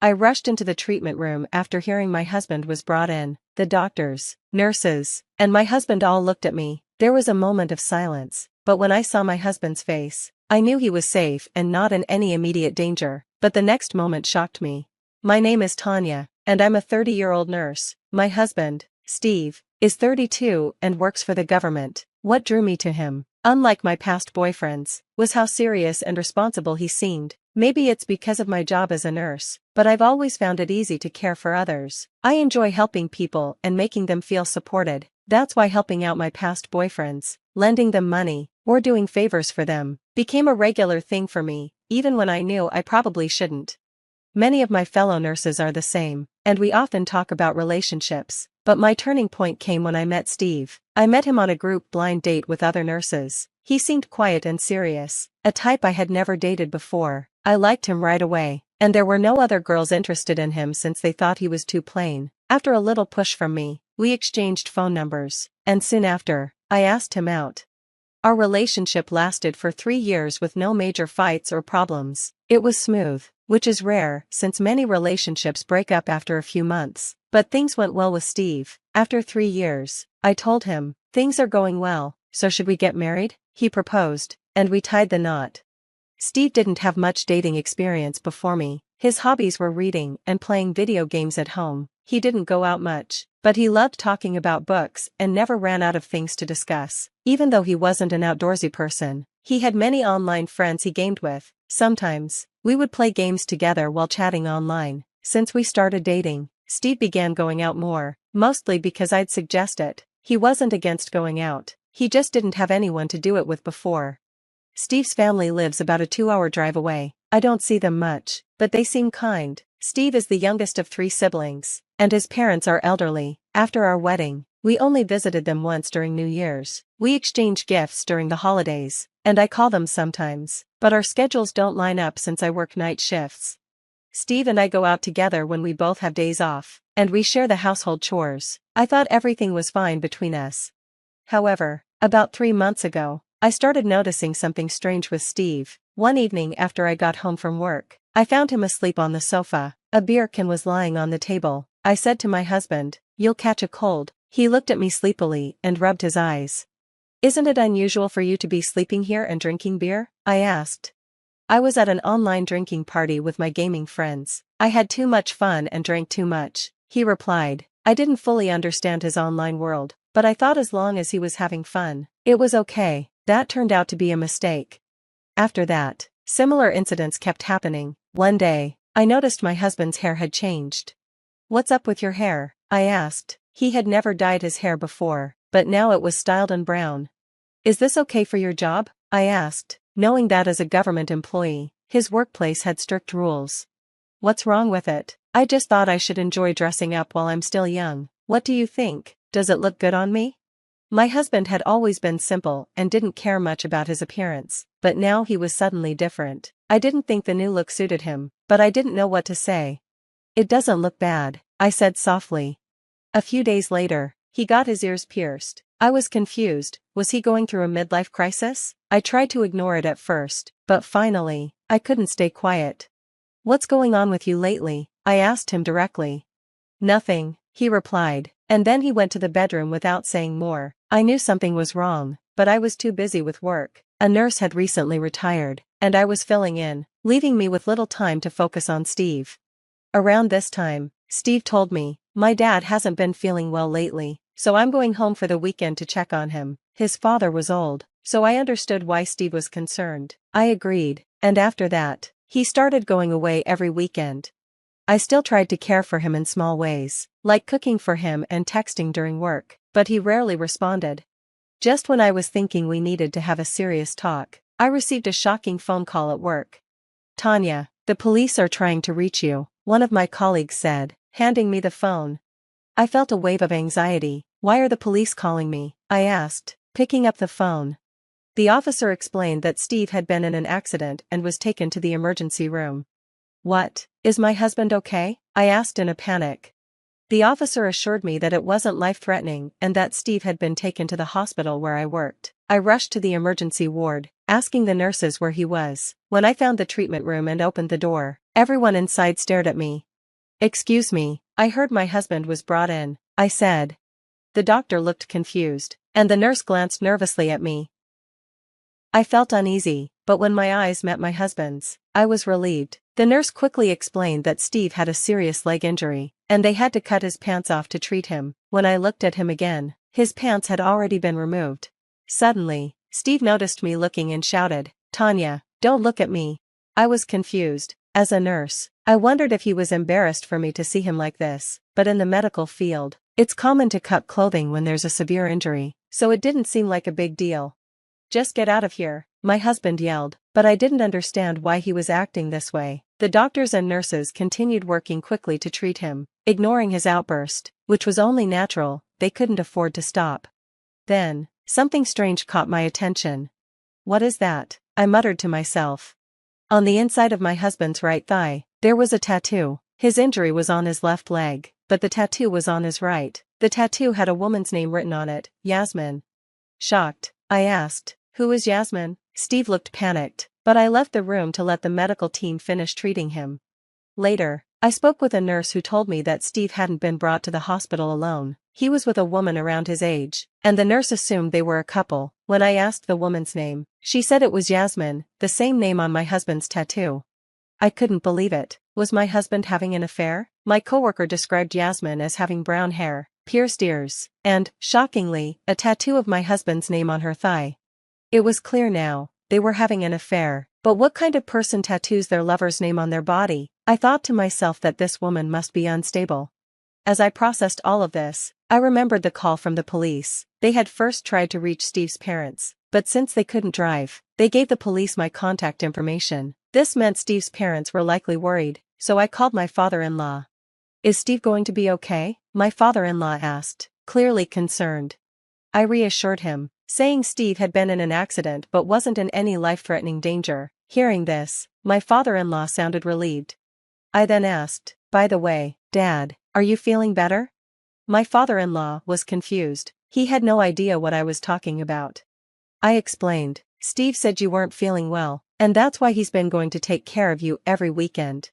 I rushed into the treatment room after hearing my husband was brought in. The doctors, nurses, and my husband all looked at me. There was a moment of silence, but when I saw my husband's face, I knew he was safe and not in any immediate danger. But the next moment shocked me. My name is Tanya, and I'm a 30-year-old nurse. My husband, Steve, is 32 and works for the government. What drew me to him, unlike my past boyfriends, was how serious and responsible he seemed. Maybe it's because of my job as a nurse, but I've always found it easy to care for others. I enjoy helping people and making them feel supported. That's why helping out my past boyfriends, lending them money, or doing favors for them, became a regular thing for me, even when I knew I probably shouldn't. Many of my fellow nurses are the same, and we often talk about relationships, but my turning point came when I met Steve. I met him on a group blind date with other nurses. He seemed quiet and serious, a type I had never dated before. I liked him right away, and there were no other girls interested in him since they thought he was too plain. After a little push from me, we exchanged phone numbers, and soon after, I asked him out. Our relationship lasted for 3 years with no major fights or problems. It was smooth, which is rare since many relationships break up after a few months. But things went well with Steve. After 3 years, I told him, "Things are going well, so should we get married?" He proposed, and we tied the knot. Steve didn't have much dating experience before me. His hobbies were reading and playing video games at home. He didn't go out much, but he loved talking about books and never ran out of things to discuss. Even though he wasn't an outdoorsy person, he had many online friends he gamed with. Sometimes, we would play games together while chatting online. Since we started dating, Steve began going out more, mostly because I'd suggest it. He wasn't against going out, he just didn't have anyone to do it with before. Steve's family lives about a 2-hour drive away. I don't see them much, but they seem kind. Steve is the youngest of 3 siblings, and his parents are elderly. After our wedding, we only visited them once during New Year's. We exchange gifts during the holidays, and I call them sometimes, but our schedules don't line up since I work night shifts. Steve and I go out together when we both have days off, and we share the household chores. I thought everything was fine between us. However, about 3 months ago, I started noticing something strange with Steve. One evening after I got home from work, I found him asleep on the sofa. A beer can was lying on the table. I said to my husband, "You'll catch a cold." He looked at me sleepily and rubbed his eyes. "Isn't it unusual for you to be sleeping here and drinking beer?" I asked. I was at an online drinking party with my gaming friends. I had too much fun and drank too much, he replied. I didn't fully understand his online world, but I thought as long as he was having fun, it was okay. That turned out to be a mistake. After that, similar incidents kept happening. One day, I noticed my husband's hair had changed. "What's up with your hair?" I asked. He had never dyed his hair before, but now it was styled and brown. "Is this okay for your job?" I asked, knowing that as a government employee, his workplace had strict rules. "What's wrong with it? I just thought I should enjoy dressing up while I'm still young. What do you think? Does it look good on me?" My husband had always been simple and didn't care much about his appearance, but now he was suddenly different. I didn't think the new look suited him, but I didn't know what to say. "It doesn't look bad," I said softly. A few days later, he got his ears pierced. I was confused. Was he going through a midlife crisis? I tried to ignore it at first, but finally, I couldn't stay quiet. "What's going on with you lately?" I asked him directly. "Nothing," he replied, and then he went to the bedroom without saying more. I knew something was wrong, but I was too busy with work. A nurse had recently retired, and I was filling in, leaving me with little time to focus on Steve. Around this time, Steve told me, "My dad hasn't been feeling well lately, so I'm going home for the weekend to check on him." His father was old, so I understood why Steve was concerned. I agreed, and after that, he started going away every weekend. I still tried to care for him in small ways, like cooking for him and texting during work, but he rarely responded. Just when I was thinking we needed to have a serious talk, I received a shocking phone call at work. "Tanya, the police are trying to reach you," one of my colleagues said, handing me the phone. I felt a wave of anxiety. "Why are the police calling me?" I asked, picking up the phone. The officer explained that Steve had been in an accident and was taken to the emergency room. "What? Is my husband okay?" I asked in a panic. The officer assured me that it wasn't life-threatening and that Steve had been taken to the hospital where I worked. I rushed to the emergency ward, asking the nurses where he was. When I found the treatment room and opened the door, everyone inside stared at me. "Excuse me, I heard my husband was brought in," I said. The doctor looked confused, and the nurse glanced nervously at me. I felt uneasy, but when my eyes met my husband's, I was relieved. The nurse quickly explained that Steve had a serious leg injury, and they had to cut his pants off to treat him. When I looked at him again, his pants had already been removed. Suddenly, Steve noticed me looking and shouted, "Tanya, don't look at me." I was confused. As a nurse, I wondered if he was embarrassed for me to see him like this, but in the medical field, it's common to cut clothing when there's a severe injury, so it didn't seem like a big deal. "Just get out of here," my husband yelled, but I didn't understand why he was acting this way. The doctors and nurses continued working quickly to treat him, ignoring his outburst, which was only natural. They couldn't afford to stop. Then, something strange caught my attention. "What is that?" I muttered to myself. On the inside of my husband's right thigh, there was a tattoo. His injury was on his left leg, but the tattoo was on his right. The tattoo had a woman's name written on it, Yasmin. Shocked, I asked, "Who is Yasmin?" Steve looked panicked, but I left the room to let the medical team finish treating him. Later, I spoke with a nurse who told me that Steve hadn't been brought to the hospital alone. He was with a woman around his age, and the nurse assumed they were a couple. When I asked the woman's name, she said it was Yasmin, the same name on my husband's tattoo. I couldn't believe it. Was my husband having an affair? My coworker described Yasmin as having brown hair, pierced ears, and, shockingly, a tattoo of my husband's name on her thigh. It was clear now, they were having an affair. But what kind of person tattoos their lover's name on their body? I thought to myself that this woman must be unstable. As I processed all of this, I remembered the call from the police. They had first tried to reach Steve's parents, but since they couldn't drive, they gave the police my contact information. This meant Steve's parents were likely worried, so I called my father-in-law. "Is Steve going to be okay?" my father-in-law asked, clearly concerned. I reassured him, saying Steve had been in an accident but wasn't in any life-threatening danger. Hearing this, my father-in-law sounded relieved. I then asked, "By the way, Dad, are you feeling better?" My father-in-law was confused. He had no idea what I was talking about. I explained, "Steve said you weren't feeling well, and that's why he's been going to take care of you every weekend."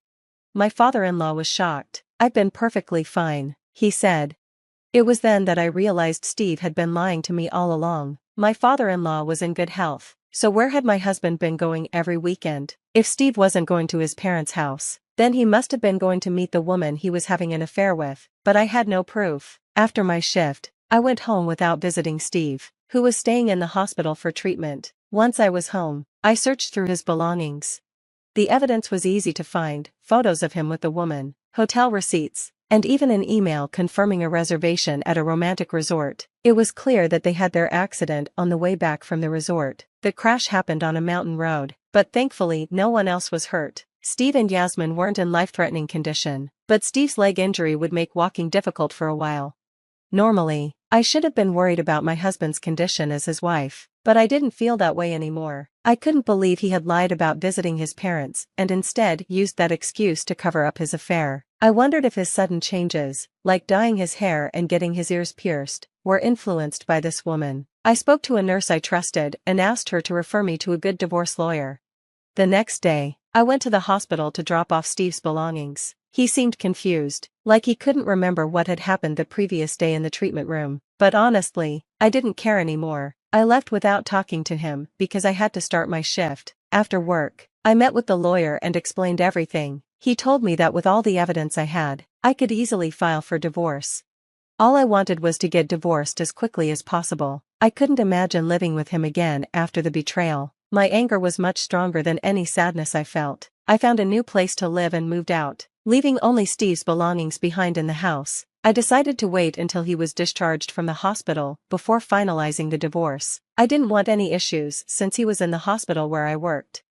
My father-in-law was shocked. "I've been perfectly fine," he said. It was then that I realized Steve had been lying to me all along. My father-in-law was in good health, so where had my husband been going every weekend? If Steve wasn't going to his parents' house, then he must have been going to meet the woman he was having an affair with, but I had no proof. After my shift, I went home without visiting Steve, who was staying in the hospital for treatment. Once I was home, I searched through his belongings. The evidence was easy to find: photos of him with the woman, hotel receipts, and even an email confirming a reservation at a romantic resort. It was clear that they had their accident on the way back from the resort. The crash happened on a mountain road, but thankfully no one else was hurt. Steve and Yasmin weren't in life-threatening condition, but Steve's leg injury would make walking difficult for a while. Normally, I should have been worried about my husband's condition as his wife, but I didn't feel that way anymore. I couldn't believe he had lied about visiting his parents and instead used that excuse to cover up his affair. I wondered if his sudden changes, like dyeing his hair and getting his ears pierced, were influenced by this woman. I spoke to a nurse I trusted and asked her to refer me to a good divorce lawyer. The next day, I went to the hospital to drop off Steve's belongings. He seemed confused, like he couldn't remember what had happened the previous day in the treatment room. But honestly, I didn't care anymore. I left without talking to him because I had to start my shift. After work, I met with the lawyer and explained everything. He told me that with all the evidence I had, I could easily file for divorce. All I wanted was to get divorced as quickly as possible. I couldn't imagine living with him again after the betrayal. My anger was much stronger than any sadness I felt. I found a new place to live and moved out, leaving only Steve's belongings behind in the house. I decided to wait until he was discharged from the hospital before finalizing the divorce. I didn't want any issues since he was in the hospital where I worked.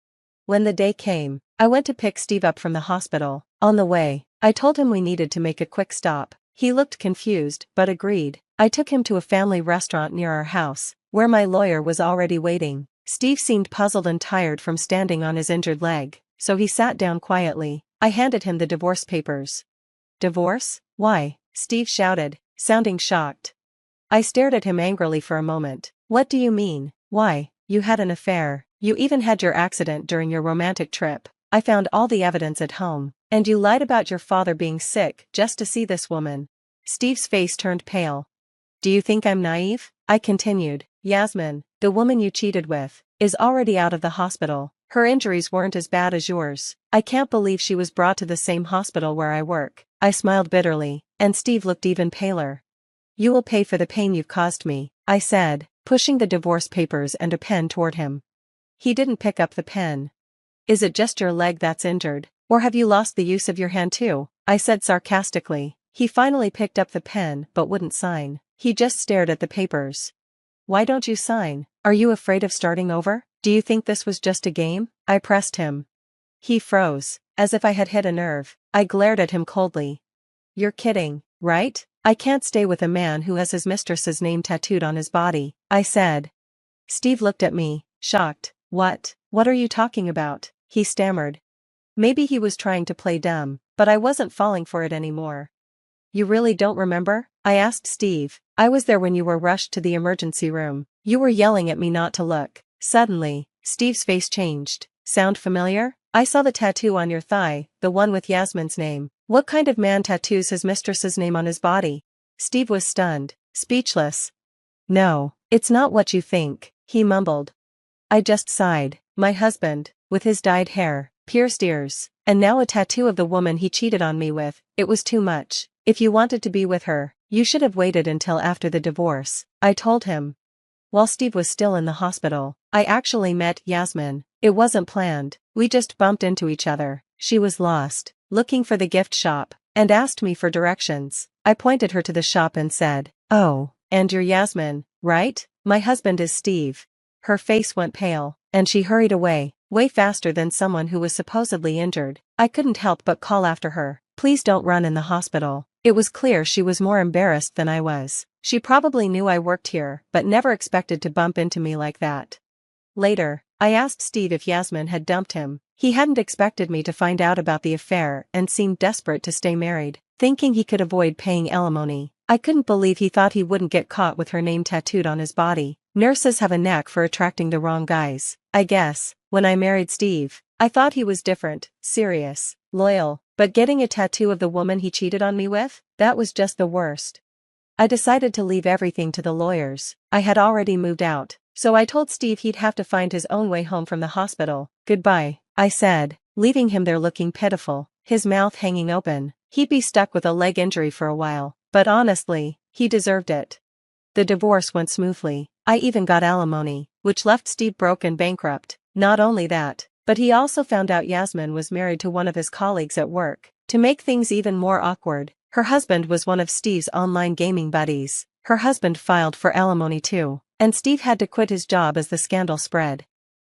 When the day came, I went to pick Steve up from the hospital. On the way, I told him we needed to make a quick stop. He looked confused, but agreed. I took him to a family restaurant near our house, where my lawyer was already waiting. Steve seemed puzzled and tired from standing on his injured leg, so he sat down quietly. I handed him the divorce papers. "Divorce? Why?" Steve shouted, sounding shocked. I stared at him angrily for a moment. "What do you mean? Why? You had an affair. You even had your accident during your romantic trip. I found all the evidence at home." And you lied about your father being sick just to see this woman. Steve's face turned pale. Do you think I'm naive? I continued. Yasmin, the woman you cheated with, is already out of the hospital. Her injuries weren't as bad as yours. I can't believe she was brought to the same hospital where I work. I smiled bitterly, and Steve looked even paler. You will pay for the pain you've caused me, I said, pushing the divorce papers and a pen toward him. He didn't pick up the pen. Is it just your leg that's injured, or have you lost the use of your hand too? I said sarcastically. He finally picked up the pen but wouldn't sign. He just stared at the papers. Why don't you sign? Are you afraid of starting over? Do you think this was just a game? I pressed him. He froze, as if I had hit a nerve. I glared at him coldly. You're kidding, right? I can't stay with a man who has his mistress's name tattooed on his body, I said. Steve looked at me, shocked. What are you talking about? He stammered. Maybe he was trying to play dumb, but I wasn't falling for it anymore. You really don't remember? I asked Steve. I was there when you were rushed to the emergency room. You were yelling at me not to look. Suddenly, Steve's face changed. Sound familiar? I saw the tattoo on your thigh, the one with Yasmin's name. What kind of man tattoos his mistress's name on his body? Steve was stunned, speechless. No, it's not what you think, he mumbled. I just sighed. My husband, with his dyed hair, pierced ears, and now a tattoo of the woman he cheated on me with. It was too much. If you wanted to be with her, you should have waited until after the divorce, I told him. While Steve was still in the hospital, I actually met Yasmin. It wasn't planned. We just bumped into each other. She was lost, looking for the gift shop, and asked me for directions. I pointed her to the shop and said, "Oh, and you're Yasmin, right? My husband is Steve." Her face went pale, and she hurried away, way faster than someone who was supposedly injured. I couldn't help but call after her, "Please don't run in the hospital." It was clear she was more embarrassed than I was. She probably knew I worked here, but never expected to bump into me like that. Later, I asked Steve if Yasmin had dumped him. He hadn't expected me to find out about the affair and seemed desperate to stay married, thinking he could avoid paying alimony. I couldn't believe he thought he wouldn't get caught with her name tattooed on his body. Nurses have a knack for attracting the wrong guys. I guess, when I married Steve, I thought he was different, serious, loyal, but getting a tattoo of the woman he cheated on me with? That was just the worst. I decided to leave everything to the lawyers. I had already moved out, so I told Steve he'd have to find his own way home from the hospital. Goodbye, I said, leaving him there looking pitiful, his mouth hanging open. He'd be stuck with a leg injury for a while, but honestly, he deserved it. The divorce went smoothly. I even got alimony, which left Steve broke and bankrupt. Not only that, but he also found out Yasmin was married to one of his colleagues at work. To make things even more awkward, her husband was one of Steve's online gaming buddies. Her husband filed for alimony too, and Steve had to quit his job as the scandal spread.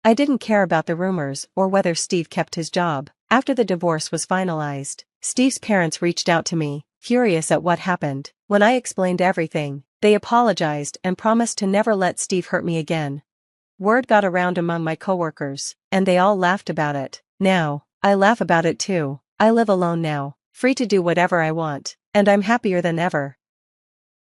I didn't care about the rumors or whether Steve kept his job. After the divorce was finalized, Steve's parents reached out to me, furious at what happened. When I explained everything, they apologized and promised to never let Steve hurt me again. Word got around among my coworkers, and they all laughed about it. Now, I laugh about it too. I live alone now, free to do whatever I want, and I'm happier than ever.